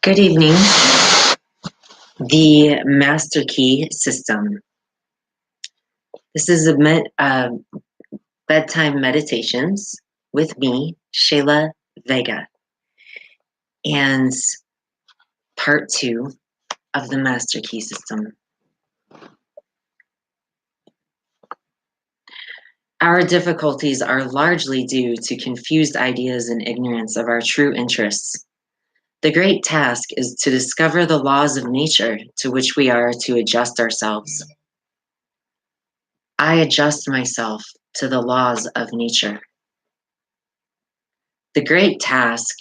Good evening. The Master Key System. This is bedtime meditations with me, Shayla Vega, and part 2 of the Master Key System. Our difficulties are largely due to confused ideas and ignorance of our true interests. The great task is to discover the laws of nature to which we are to adjust ourselves. I adjust myself to the laws of nature. The great task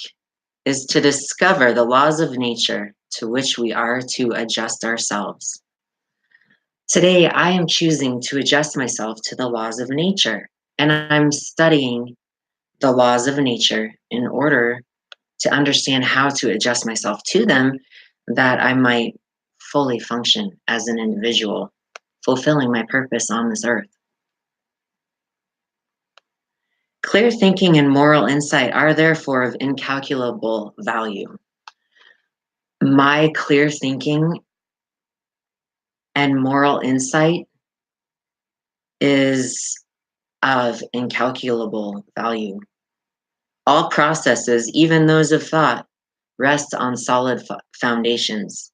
is to discover the laws of nature to which we are to adjust ourselves. Today, I am choosing to adjust myself to the laws of nature, and I'm studying the laws of nature in order to understand how to adjust myself to them, that I might fully function as an individual, fulfilling my purpose on this earth. Clear thinking and moral insight are therefore of incalculable value. My clear thinking and moral insight is of incalculable value. All processes, even those of thought, rest on solid foundations.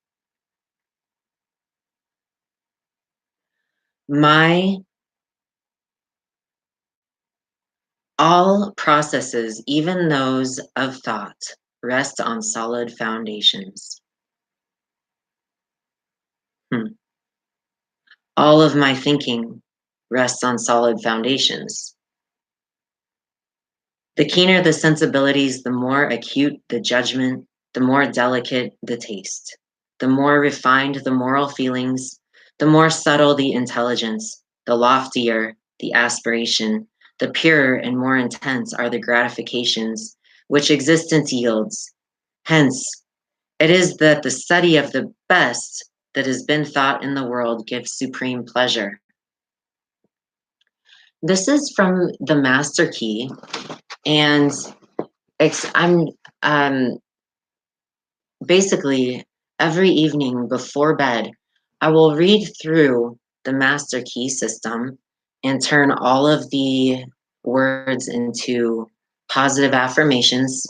All processes, even those of thought, rest on solid foundations. All of my thinking rests on solid foundations. The keener the sensibilities, the more acute the judgment, the more delicate the taste. The more refined the moral feelings, the more subtle the intelligence, the loftier the aspiration, the purer and more intense are the gratifications which existence yields. Hence, it is that the study of the best that has been thought in the world gives supreme pleasure. This is from the Master Key, and I'm basically every evening before bed, I will read through the Master Key System and turn all of the words into positive affirmations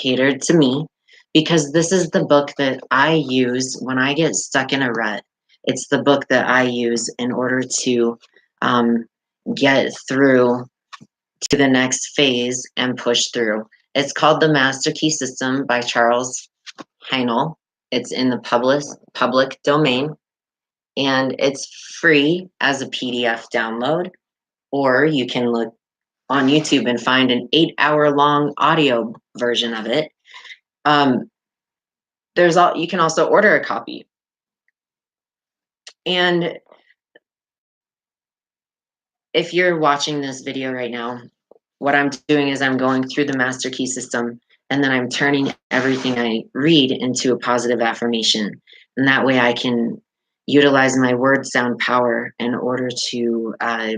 catered to me, because this is the book that I use when I get stuck in a rut. It's the book that I use in order to get through to the next phase and push through. It's called The Master Key System by Charles Heinel. It's in the public domain, and it's free as a PDF download, or you can look on YouTube and find an 8-hour long audio version of it. You can also order a copy. And if you're watching this video right now, what I'm doing is I'm going through the Master Key System, and then I'm turning everything I read into a positive affirmation. And that way I can utilize my word sound power in order to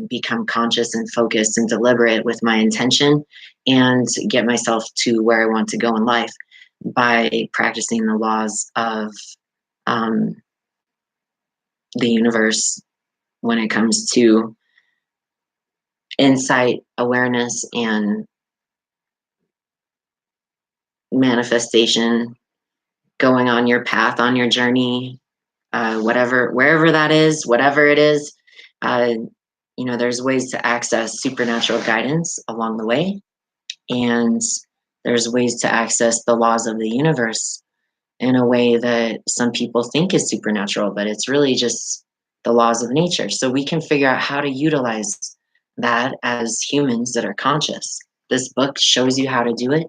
become conscious and focused and deliberate with my intention and get myself to where I want to go in life by practicing the laws of the universe when it comes to insight, awareness, and manifestation, going on your path, on your journey, wherever that is, whatever it is. There's ways to access supernatural guidance along the way, and there's ways to access the laws of the universe in a way that some people think is supernatural, but it's really just the laws of nature. So we can figure out how to utilize that as humans that are conscious. This book shows you how to do it,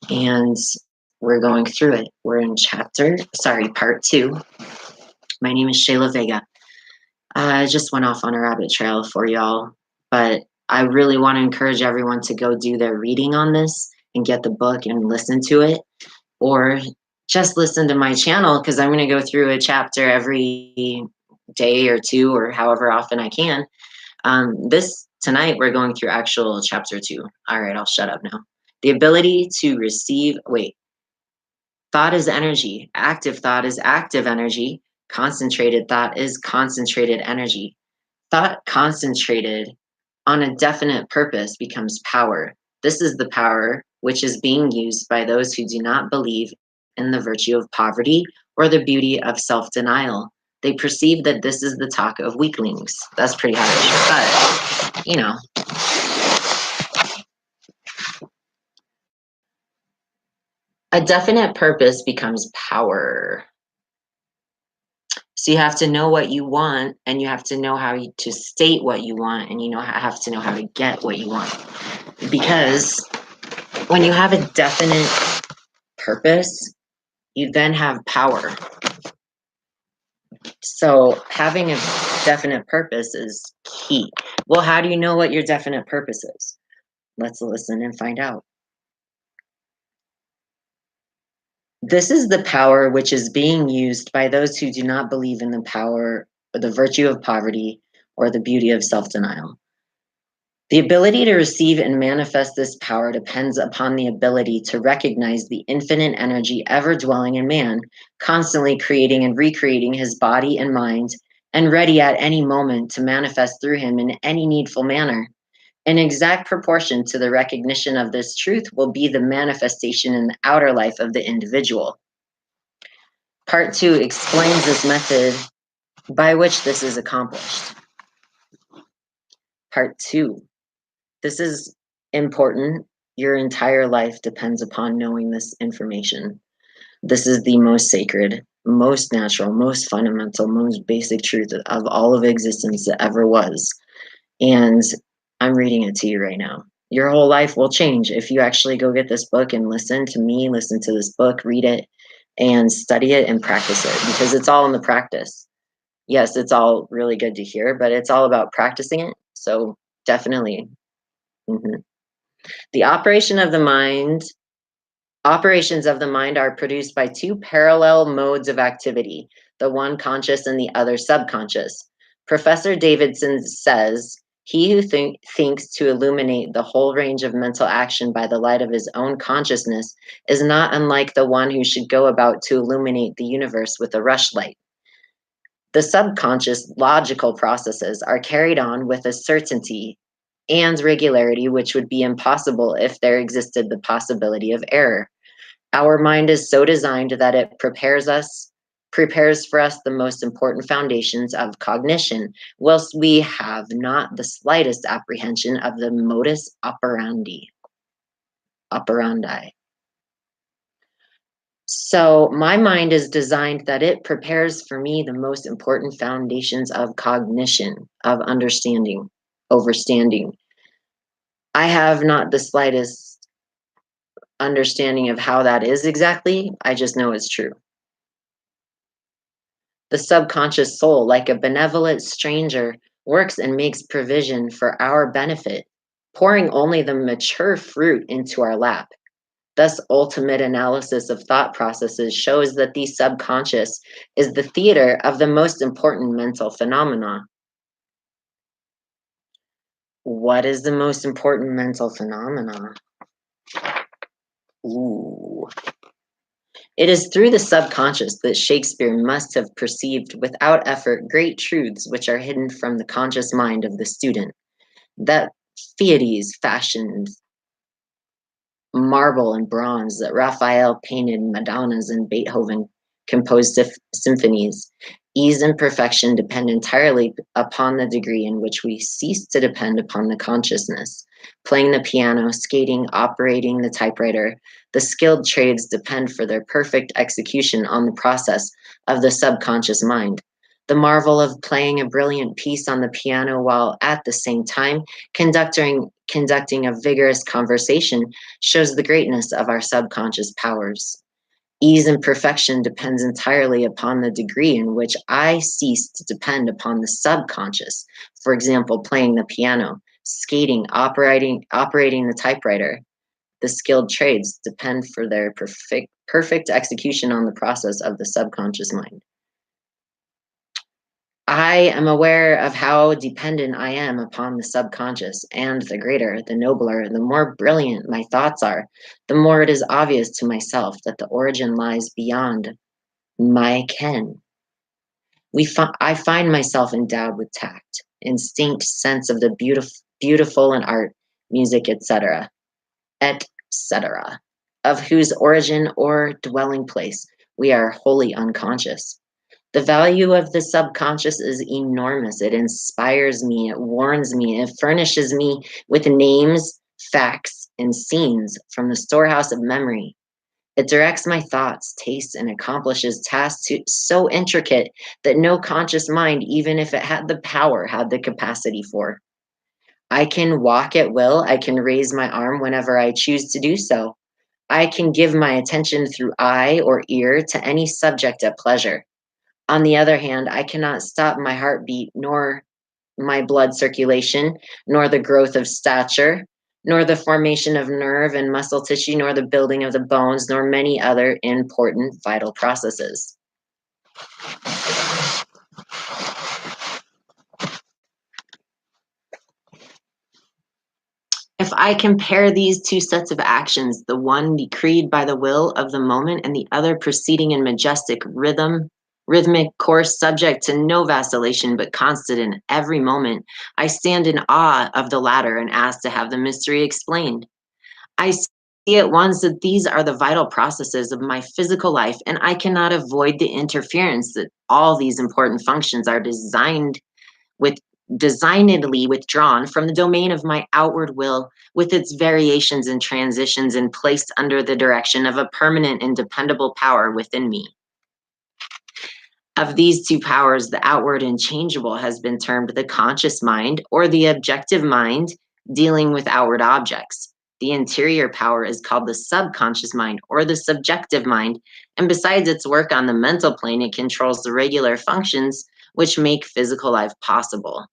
and we're going through it. We're in part 2. My name is Shayla Vega. I just went off on a rabbit trail for y'all, but I really want to encourage everyone to go do their reading on this and get the book and listen to it, or just listen to my channel, because I'm going to go through a chapter every day or two, or however often I can. Tonight we're going through actual chapter 2. All right, I'll shut up now. The ability to receive, Thought is energy. Active thought is active energy. Concentrated thought is concentrated energy. Thought concentrated on a definite purpose becomes power. This is the power which is being used by those who do not believe in the virtue of poverty or the beauty of self denial. They perceive that this is the talk of weaklings. That's pretty harsh, but a definite purpose becomes power. So you have to know what you want, and you have to know how to state what you want, and have to know how to get what you want. Because when you have a definite purpose, you then have power. So having a definite purpose is key. Well, how do you know what your definite purpose is? Let's listen and find out. This is the power which is being used by those who do not believe in the power or the virtue of poverty or the beauty of self denial. The ability to receive and manifest this power depends upon the ability to recognize the infinite energy ever dwelling in man, constantly creating and recreating his body and mind, and ready at any moment to manifest through him in any needful manner. An exact proportion to the recognition of this truth will be the manifestation in the outer life of the individual. Part 2 explains this method by which this is accomplished. Part 2. This is important. Your entire life depends upon knowing this information. This is the most sacred, most natural, most fundamental, most basic truth of all of existence that ever was. And I'm reading it to you right now. Your whole life will change if you actually go get this book and listen to me, listen to this book, read it, and study it and practice it, because it's all in the practice. Yes, it's all really good to hear, but it's all about practicing it. So definitely. Mhm. The operations of the mind are produced by two parallel modes of activity, the one conscious and the other subconscious. Professor Davidson says, he who thinks to illuminate the whole range of mental action by the light of his own consciousness is not unlike the one who should go about to illuminate the universe with a rushlight. The subconscious logical processes are carried on with a certainty and regularity which would be impossible if there existed the possibility of error. Our mind is so designed that it prepares for us the most important foundations of cognition, whilst we have not the slightest apprehension of the modus operandi. So my mind is designed that it prepares for me the most important foundations of cognition, of understanding, overstanding. I have not the slightest understanding of how that is exactly. I just know it's true. The subconscious soul, like a benevolent stranger, works and makes provision for our benefit, pouring only the mature fruit into our lap. Thus, ultimate analysis of thought processes shows that the subconscious is the theater of the most important mental phenomena. What is the most important mental phenomena? Ooh. It is through the subconscious that Shakespeare must have perceived without effort great truths which are hidden from the conscious mind of the student. That Fiades fashioned marble and bronze, that Raphael painted Madonnas, and Beethoven composed symphonies. Ease and perfection depend entirely upon the degree in which we cease to depend upon the consciousness. Playing the piano, skating, operating the typewriter, the skilled trades depend for their perfect execution on the process of the subconscious mind. The marvel of playing a brilliant piece on the piano while at the same time conducting a vigorous conversation shows the greatness of our subconscious powers. Ease and perfection depends entirely upon the degree in which I cease to depend upon the subconscious. For example, playing the piano, skating, operating the typewriter. The skilled trades depend for their perfect execution on the process of the subconscious mind. I am aware of how dependent I am upon the subconscious, and the greater, the nobler, the more brilliant my thoughts are, the more it is obvious to myself that the origin lies beyond my ken. I find myself endowed with tact, instinct, sense of the beautiful in art, music, etc., of whose origin or dwelling place we are wholly unconscious. The value of the subconscious is enormous. It inspires me, it warns me, it furnishes me with names, facts, and scenes from the storehouse of memory. It directs my thoughts, tastes, and accomplishes tasks so intricate that no conscious mind, even if it had the power, had the capacity for. I can walk at will. I can raise my arm whenever I choose to do so. I can give my attention through eye or ear to any subject at pleasure. On the other hand, I cannot stop my heartbeat, nor my blood circulation, nor the growth of stature, nor the formation of nerve and muscle tissue, nor the building of the bones, nor many other important vital processes. If I compare these two sets of actions, the one decreed by the will of the moment and the other proceeding in majestic rhythmic course subject to no vacillation but constant in every moment, I stand in awe of the latter and ask to have the mystery explained. I see at once that these are the vital processes of my physical life, and I cannot avoid the interference that all these important functions are with designedly withdrawn from the domain of my outward will with its variations and transitions and placed under the direction of a permanent and dependable power within me. Of these two powers, the outward and changeable has been termed the conscious mind or the objective mind dealing with outward objects. The interior power is called the subconscious mind or the subjective mind, and besides its work on the mental plane, it controls the regular functions which make physical life possible.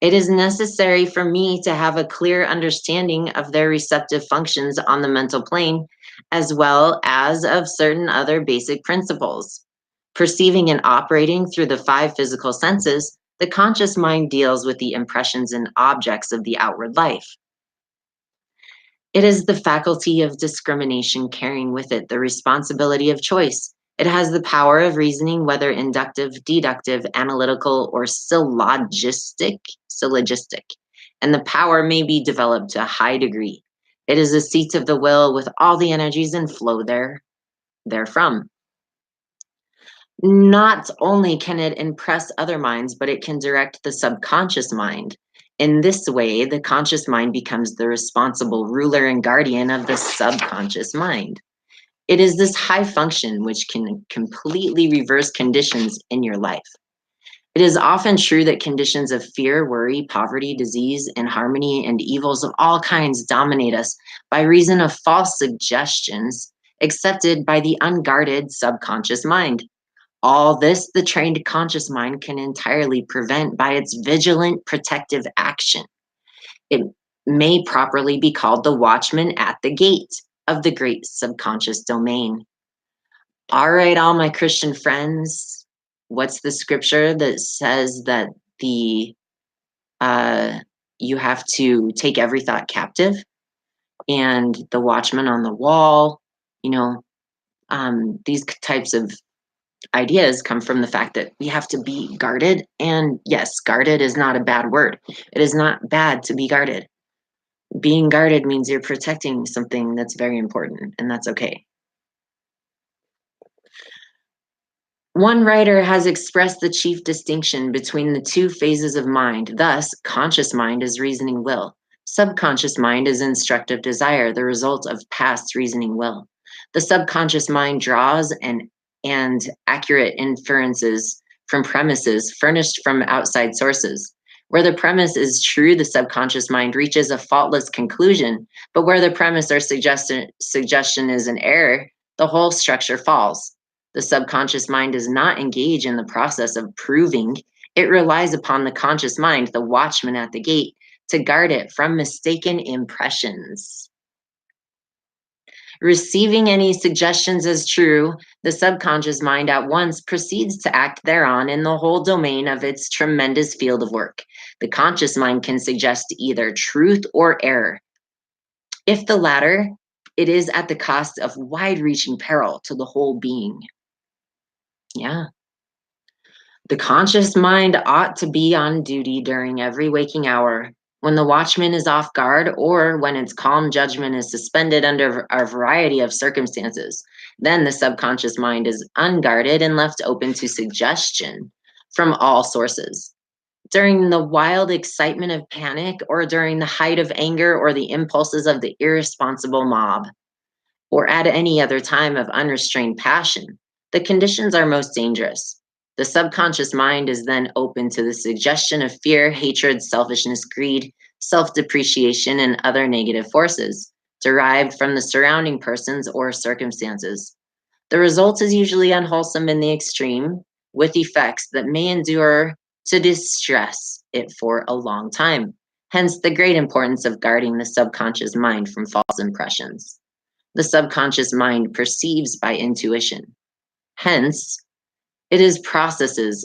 It is necessary for me to have a clear understanding of their receptive functions on the mental plane, as well as of certain other basic principles. Perceiving and operating through the five physical senses, the conscious mind deals with the impressions and objects of the outward life. It is the faculty of discrimination carrying with it the responsibility of choice. It has the power of reasoning, whether inductive, deductive, analytical, or syllogistic, and the power may be developed to a high degree. It is a seat of the will with all the energies and flow therefrom. Not only can it impress other minds, but it can direct the subconscious mind. In this way, the conscious mind becomes the responsible ruler and guardian of the subconscious mind. It is this high function which can completely reverse conditions in your life. It is often true that conditions of fear, worry, poverty, disease, inharmony, and evils of all kinds dominate us by reason of false suggestions accepted by the unguarded subconscious mind. All this, the trained conscious mind can entirely prevent by its vigilant protective action. It may properly be called the watchman at the gate of the great subconscious domain. All right, all my Christian friends, what's the scripture that says that the you have to take every thought captive and the watchman on the wall? You know, these types of ideas come from the fact that we have to be guarded. And yes, guarded is not a bad word. It is not bad to be guarded. Being guarded means you're protecting something that's very important, and that's okay. One writer has expressed the chief distinction between the two phases of mind. Thus, conscious mind is reasoning will. Subconscious mind is instructive desire, the result of past reasoning will. The subconscious mind draws and accurate inferences from premises furnished from outside sources. Where the premise is true, the subconscious mind reaches a faultless conclusion, but where the premise or suggestion is an error, the whole structure falls. The subconscious mind does not engage in the process of proving. It relies upon the conscious mind, the watchman at the gate, to guard it from mistaken impressions. Receiving any suggestions as true, the subconscious mind at once proceeds to act thereon in the whole domain of its tremendous field of work. The conscious mind can suggest either truth or error. If the latter, it is at the cost of wide reaching peril to the whole being. Yeah. The conscious mind ought to be on duty during every waking hour. When the watchman is off guard or when its calm judgment is suspended under a variety of circumstances, then the subconscious mind is unguarded and left open to suggestion from all sources. During the wild excitement of panic or during the height of anger or the impulses of the irresponsible mob, or at any other time of unrestrained passion, the conditions are most dangerous. The subconscious mind is then open to the suggestion of fear, hatred, selfishness, greed, self depreciation, and other negative forces derived from the surrounding persons or circumstances. The result is usually unwholesome in the extreme, with effects that may endure to distress it for a long time. Hence, the great importance of guarding the subconscious mind from false impressions. The subconscious mind perceives by intuition. Hence, its processes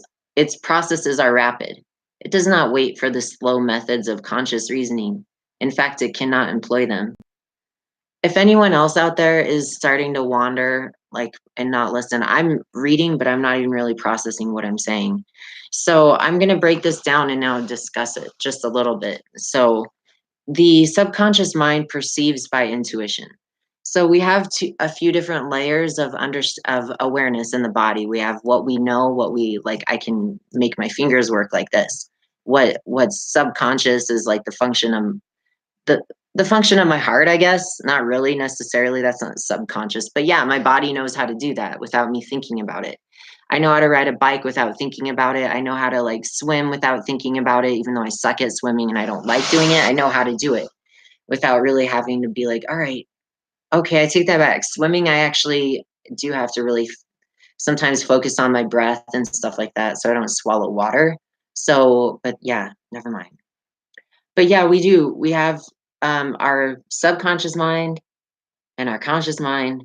are rapid. It does not wait for the slow methods of conscious reasoning. In fact, it cannot employ them. If anyone else out there is starting to wander, like, and not listen, I'm reading, but I'm not even really processing what I'm saying. So I'm going to break this down and now discuss it just a little bit. So the subconscious mind perceives by intuition. So we have a few different layers of awareness in the body. We have what we know, what we like. I can make my fingers work like this. What's subconscious is like the the function of my heart, I guess. Not really necessarily. That's not subconscious, but yeah, my body knows how to do that without me thinking about it. I know how to ride a bike without thinking about it. I know how to like swim without thinking about it, even though I suck at swimming and I don't like doing it. I know how to do it without really having to be like, all right, okay, I take that back. Swimming, I actually do have to really sometimes focus on my breath and stuff like that so I don't swallow water. So, but yeah, never mind. But yeah, we do. We have our subconscious mind and our conscious mind.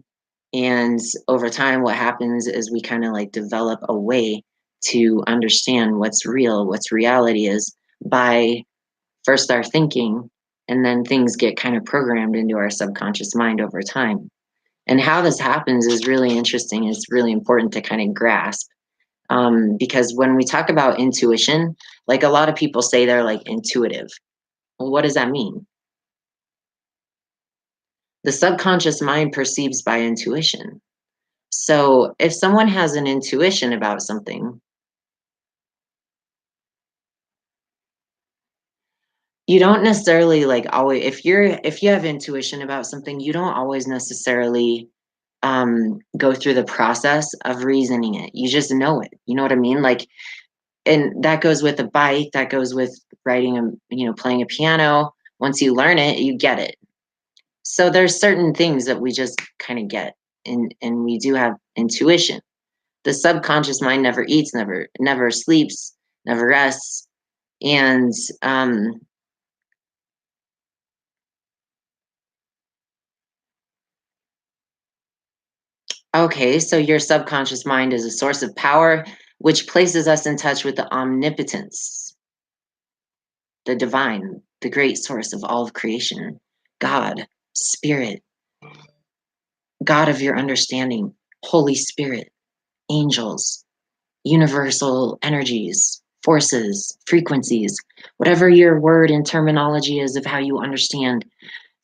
And over time, what happens is we kind of like develop a way to understand what's real, what's reality is by first our thinking, and then things get kind of programmed into our subconscious mind over time. And how this happens is really interesting. It's really important to kind of grasp because when we talk about intuition, like a lot of people say they're like intuitive. Well, what does that mean? The subconscious mind perceives by intuition. So if someone has an intuition about something, you don't necessarily like always if you have intuition about something, you don't always necessarily go through the process of reasoning it. You just know it. You know what I mean? Like, and that goes with a bike, that goes with writing playing a piano. Once you learn it, you get it. So there's certain things that we just kind of get, and we do have intuition. The subconscious mind never eats, never sleeps, never rests. And okay, so your subconscious mind is a source of power which places us in touch with the omnipotence, the divine, the great source of all of creation, God, spirit, God of your understanding, Holy Spirit, angels, universal energies, forces, frequencies, whatever your word and terminology is of how you understand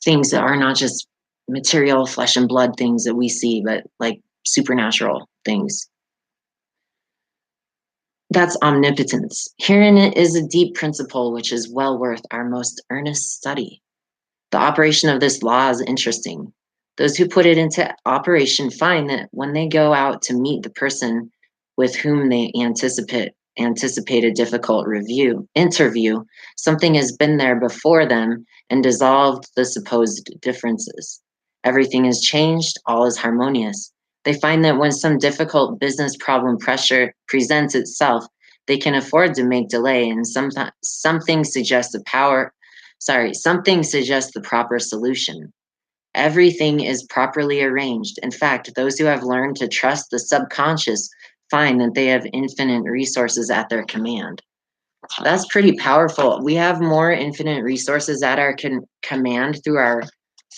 things that are not just material flesh and blood things that we see, but like supernatural things. That's omnipotence. Herein is a deep principle which is well worth our most earnest study. The operation of this law is interesting. Those who put it into operation find that when they go out to meet the person with whom they anticipate a difficult interview, something has been there before them and dissolved the supposed differences. Everything is changed, all is harmonious. They find that when some difficult business problem pressure presents itself, they can afford to make delay, and sometimes something suggests the proper solution. Everything is properly arranged. In fact, those who have learned to trust the subconscious find that they have infinite resources at their command. That's pretty powerful. We have more infinite resources at our command through our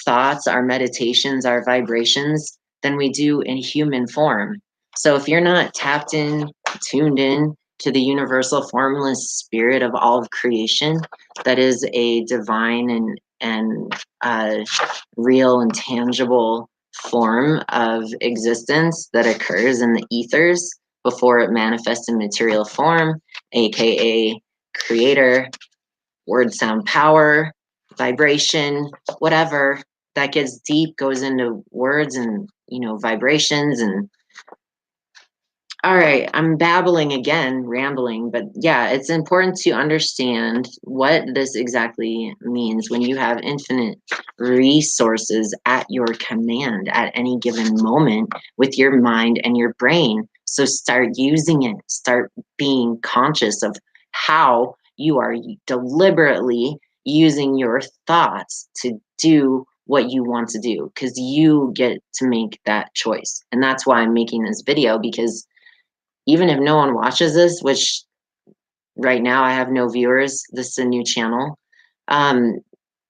thoughts, our meditations, our vibrations than we do in human form. So if you're not tapped in, tuned in to the universal formless spirit of all of creation, that is a divine and real and tangible form of existence that occurs in the ethers before it manifests in material form, aka creator, word sound power, vibration, whatever that gets deep goes into words and vibrations. And all right, I'm babbling again, rambling, but yeah, it's important to understand what this exactly means when you have infinite resources at your command at any given moment with your mind and your brain. So start using it, start being conscious of how you are deliberately using your thoughts to do what you want to do, because you get to make that choice. And that's why I'm making this video, because even if no one watches this, which right now I have no viewers, this is a new channel. Um,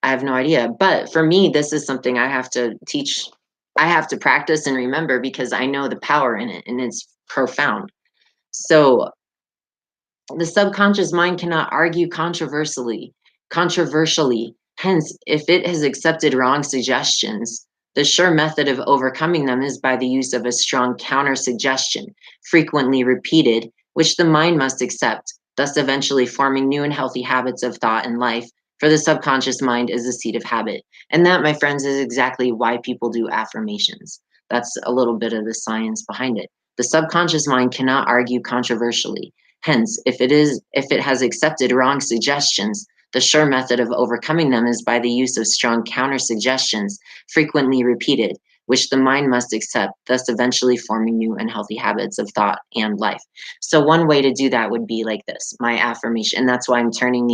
I have no idea. But for me, this is something I have to teach, I have to practice and remember, because I know the power in it and it's profound. So the subconscious mind cannot argue controversially. Hence, if it has accepted wrong suggestions, the sure method of overcoming them is by the use of a strong counter suggestion, frequently repeated, which the mind must accept, thus eventually forming new and healthy habits of thought and life. For the subconscious mind is the seat of habit. And that, my friends, is exactly why people do affirmations. That's a little bit of the science behind it. The subconscious mind cannot argue controversially. Hence, if it has accepted wrong suggestions, the sure method of overcoming them is by the use of strong counter suggestions, frequently repeated, which the mind must accept, thus eventually forming new and healthy habits of thought and life. So one way to do that would be like this, my affirmation. And that's why I'm turning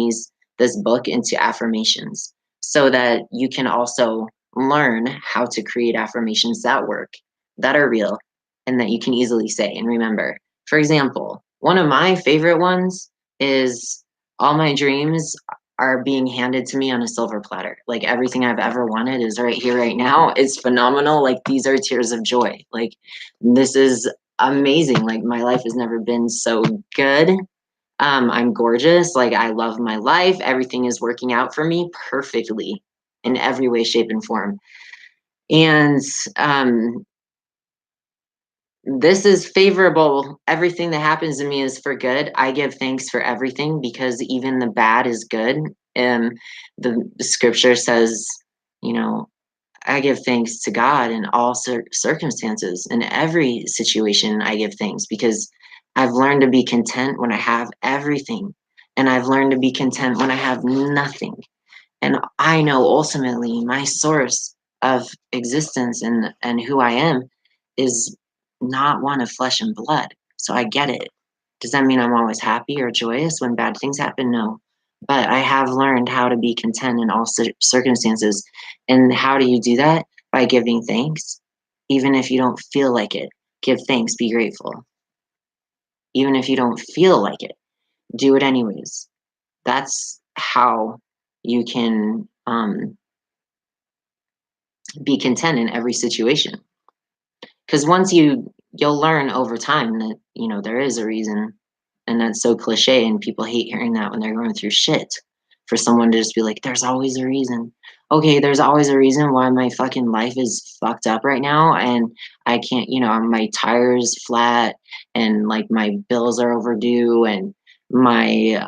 this book into affirmations, so that you can also learn how to create affirmations that work, that are real, and that you can easily say and remember. For example, one of my favorite ones is, all my dreams are being handed to me on a silver platter. Like everything I've ever wanted is right here, right now. It's phenomenal. Like these are tears of joy. Like this is amazing. Like my life has never been so good. I'm gorgeous. Like I love my life. Everything is working out for me perfectly in every way, shape, and form. And this is favorable. Everything that happens to me is for good. I give thanks for everything, because even the bad is good. And the scripture says, you know, I give thanks to God in all circumstances. In every situation, I give thanks, because I've learned to be content when I have everything. And I've learned to be content when I have nothing. And I know ultimately my source of existence and who I am is not one of flesh and blood. So I get it. Does that mean I'm always happy or joyous when bad things happen? No. But I have learned how to be content in all circumstances. And how do you do that? By giving thanks. Even if you don't feel like it, give thanks, be grateful. Even if you don't feel like it, do it anyways. That's how you can be content in every situation. Because once you'll learn over time that there is a reason. And that's so cliche, and people hate hearing that when they're going through shit, for someone to just be like, there's always a reason. Okay, there's always a reason why my fucking life is fucked up right now, and I can't, my tires flat, and like my bills are overdue, and my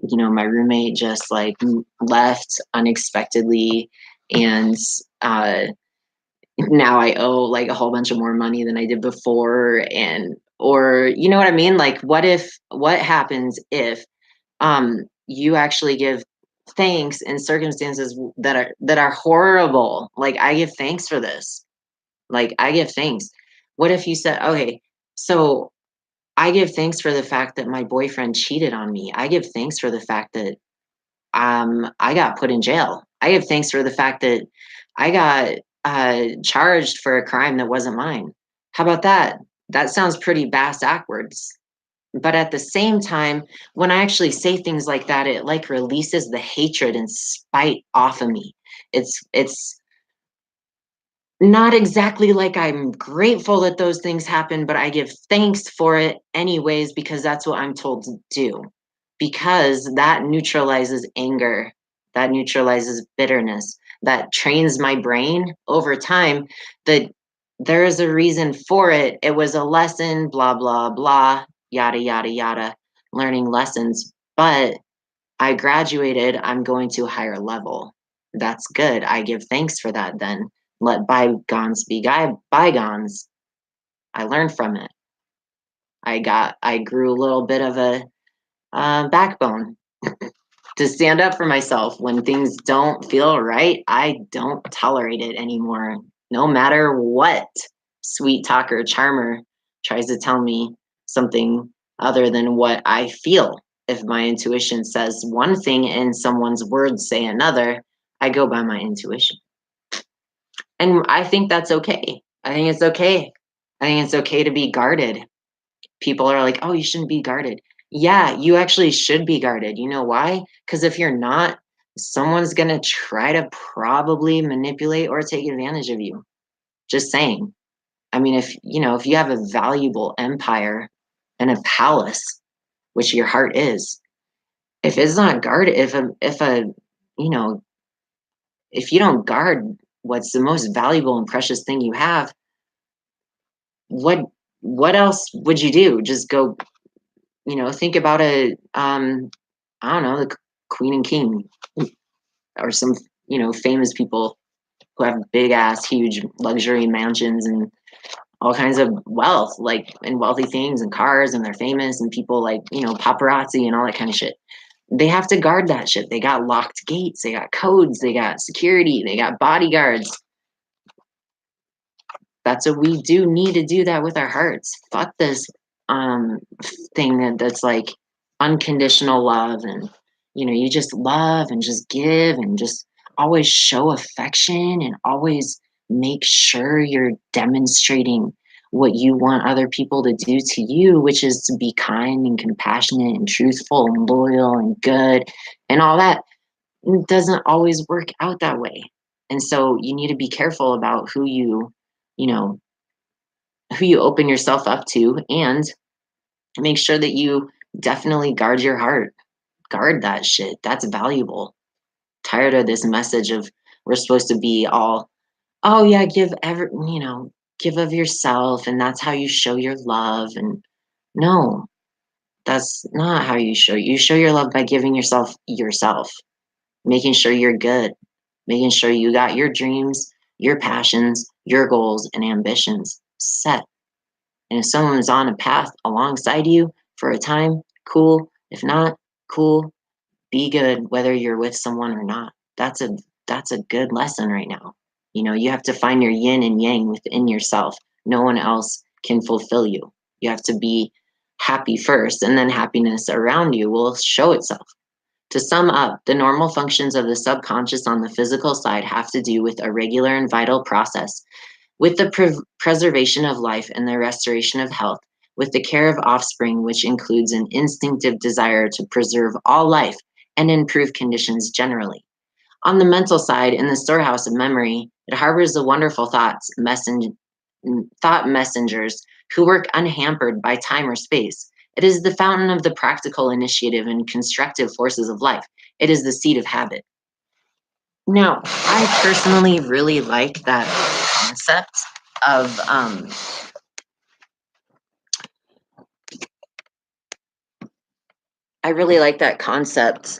my roommate just like left unexpectedly, and uh now I owe like a whole bunch of more money than I did before. And or you know what I mean? Like what happens if you actually give thanks in circumstances that are horrible? Like I give thanks for this. Like I give thanks. What if you said, okay, so I give thanks for the fact that my boyfriend cheated on me. I give thanks for the fact that I got put in jail. I give thanks for the fact that I got charged for a crime that wasn't mine. How about that? That sounds pretty bass backwards. But at the same time, when I actually say things like that, it like releases the hatred and spite off of me. It's not exactly like I'm grateful that those things happen, but I give thanks for it anyways because that's what I'm told to do. Because that neutralizes anger, that neutralizes bitterness, that trains my brain over time that there is a reason for it. It was a lesson, blah, blah, blah, yada, yada, yada, learning lessons. But I graduated, I'm going to a higher level. That's good. I give thanks for that then. Let bygones be bygones. I learned from it. I grew a little bit of a backbone to stand up for myself when things don't feel right. I don't tolerate it anymore, no matter what sweet talker charmer tries to tell me something other than what I feel. If my intuition says one thing and someone's words say another, I go by my intuition. And I think that's okay. I think it's okay. I think it's okay to be guarded. People are like, "Oh, you shouldn't be guarded." Yeah, you actually should be guarded. You know why? Because if you're not, someone's going to try to probably manipulate or take advantage of you. Just saying. I mean, if you have a valuable empire and a palace, which your heart is, if it's not guarded, you know, if you don't guard what's the most valuable and precious thing you have, what what else would you do? Just go, think about I don't know, the queen and king or some, famous people who have big ass, huge luxury mansions and all kinds of wealth, like and wealthy things and cars, and they're famous and people like, paparazzi and all that kind of shit. They have to guard that shit. They got locked gates, they got codes, they got security, they got bodyguards. That's what we do need to do that with our hearts. Fuck this um thing that's like unconditional love and you just love and just give and just always show affection and always make sure you're demonstrating what you want other people to do to you, which is to be kind and compassionate and truthful and loyal and good and all that. It doesn't always work out that way. And so you need to be careful about you know, who you open yourself up to and make sure that you definitely guard your heart. Guard that shit. That's valuable. Tired of this message of we're supposed to be all, oh yeah, give of yourself and that's how you show your love. And no, that's not how you show your love by giving yourself, making sure you're good, making sure you got your dreams, your passions, your goals and ambitions set. And if someone's on a path alongside you for a time, cool. If not, cool. Be good whether you're with someone or not. That's a good lesson right now. You have to find your yin and yang within yourself. No one else can fulfill you. You have to be happy first, and then happiness around you will show itself. To sum up, the normal functions of the subconscious on the physical side have to do with a regular and vital process with the preservation of life and the restoration of health, with the care of offspring, which includes an instinctive desire to preserve all life and improve conditions generally. On the mental side, in the storehouse of memory, it harbors the wonderful thought messengers who work unhampered by time or space. It is the fountain of the practical initiative and constructive forces of life. It is the seat of habit. Now, I personally really like that concept of I really like that concept.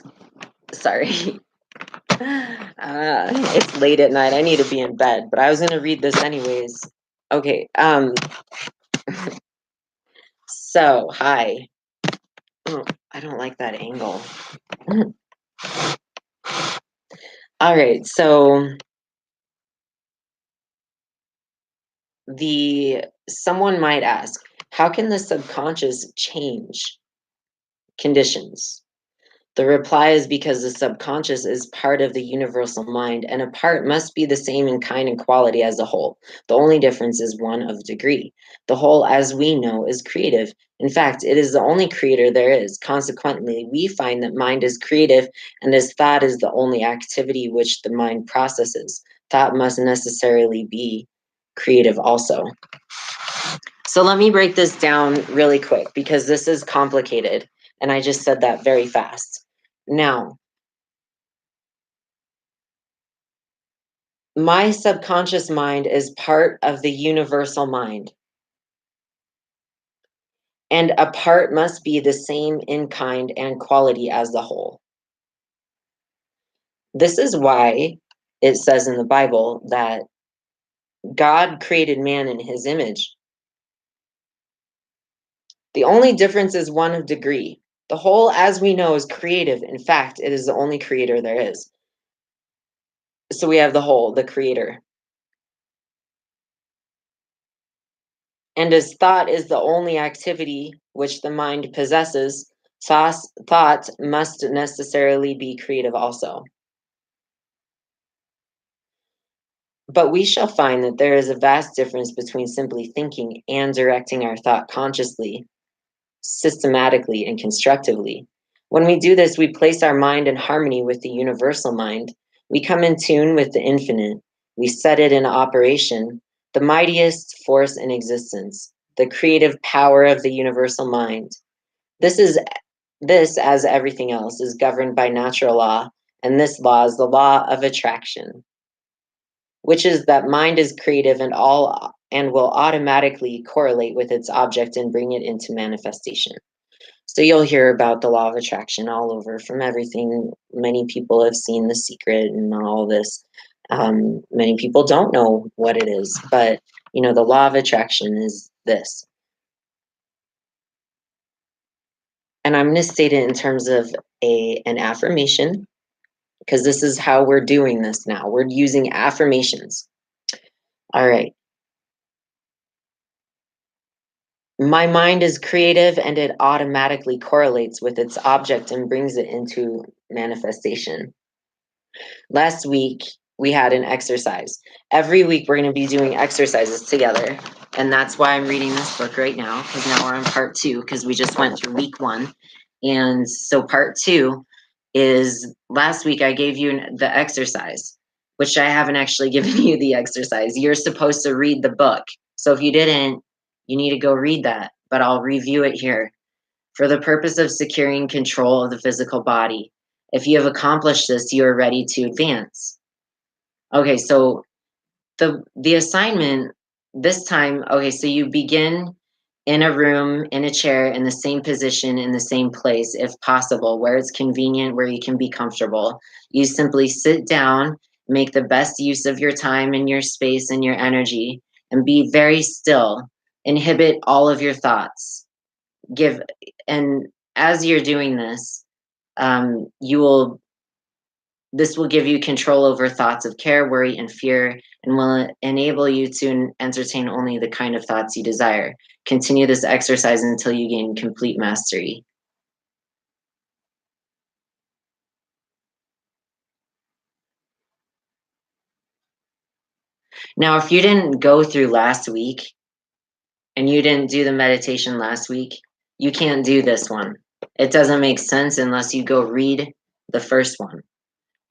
Sorry. It's late at night. I need to be in bed, but I was going to read this anyways. Okay. So, hi. Oh, I don't like that angle. All right. So, the someone might ask, how can the subconscious change conditions? The reply is because the subconscious is part of the universal mind, and a part must be the same in kind and quality as the whole. The only difference is one of degree. The whole, as we know, is creative. In fact, it is the only creator there is. Consequently, we find that mind is creative, and as thought is the only activity which the mind processes. Thought must necessarily be creative also. So let me break this down really quick because this is complicated, and I just said that very fast. Now, my subconscious mind is part of the universal mind, and a part must be the same in kind and quality as the whole. This is why it says in the Bible that God created man in his image. The only difference is one of degree. The whole, as we know, is creative. In fact, it is the only creator there is. So we have the whole, the creator. And as thought is the only activity which the mind possesses, thought must necessarily be creative also. But we shall find that there is a vast difference between simply thinking and directing our thought consciously, systematically, and constructively. When we do this, we place our mind in harmony with the universal mind. We come in tune with the infinite. We set it in operation, the mightiest force in existence, the creative power of the universal mind. This, as everything else, is governed by natural law, and this law is the law of attraction, which is that mind is creative and will automatically correlate with its object and bring it into manifestation. So you'll hear about the law of attraction all over from everything. Many people have seen The Secret and all this. Many people don't know what it is, but the law of attraction is this. And I'm going to state it in terms of an affirmation, because this is how we're doing this now. We're using affirmations. All right. My mind is creative and it automatically correlates with its object and brings it into manifestation. Last week, we had an exercise. Every week, we're going to be doing exercises together. And that's why I'm reading this book right now, because now we're on part 2, because we just went through week 1. And so part 2 is last week I gave you the exercise, which I haven't actually given you the exercise. You're supposed to read the book. So if you didn't, you need to go read that, but I'll review it here. For the purpose of securing control of the physical body. If you have accomplished this, you are ready to advance. Okay, so the assignment this time, okay, so you begin in a room, in a chair, in the same position, in the same place, if possible, where it's convenient, where you can be comfortable. You simply sit down, make the best use of your time and your space and your energy, and be very still. Inhibit all of your thoughts. And as you're doing this, you will this will give you control over thoughts of care, worry, and fear, and will enable you to entertain only the kind of thoughts you desire. Continue this exercise until you gain complete mastery. Now, if you didn't go through last week and you didn't do the meditation last week, you can't do this one. It doesn't make sense unless you go read the first one.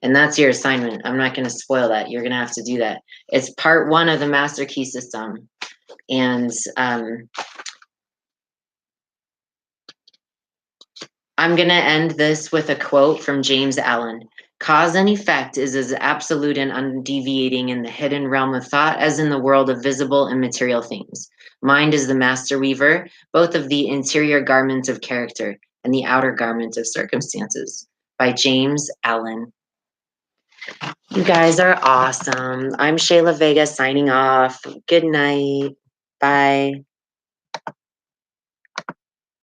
And that's your assignment. I'm not going to spoil that. You're going to have to do that. It's part 1 of the Master Key System. And I'm going to end this with a quote from James Allen. Cause and effect is as absolute and undeviating in the hidden realm of thought as in the world of visible and material things. Mind is the master weaver, both of the interior garment of character and the outer garment of circumstances. By James Allen. You guys are awesome. I'm Shayla Vega signing off. Good night. Bye.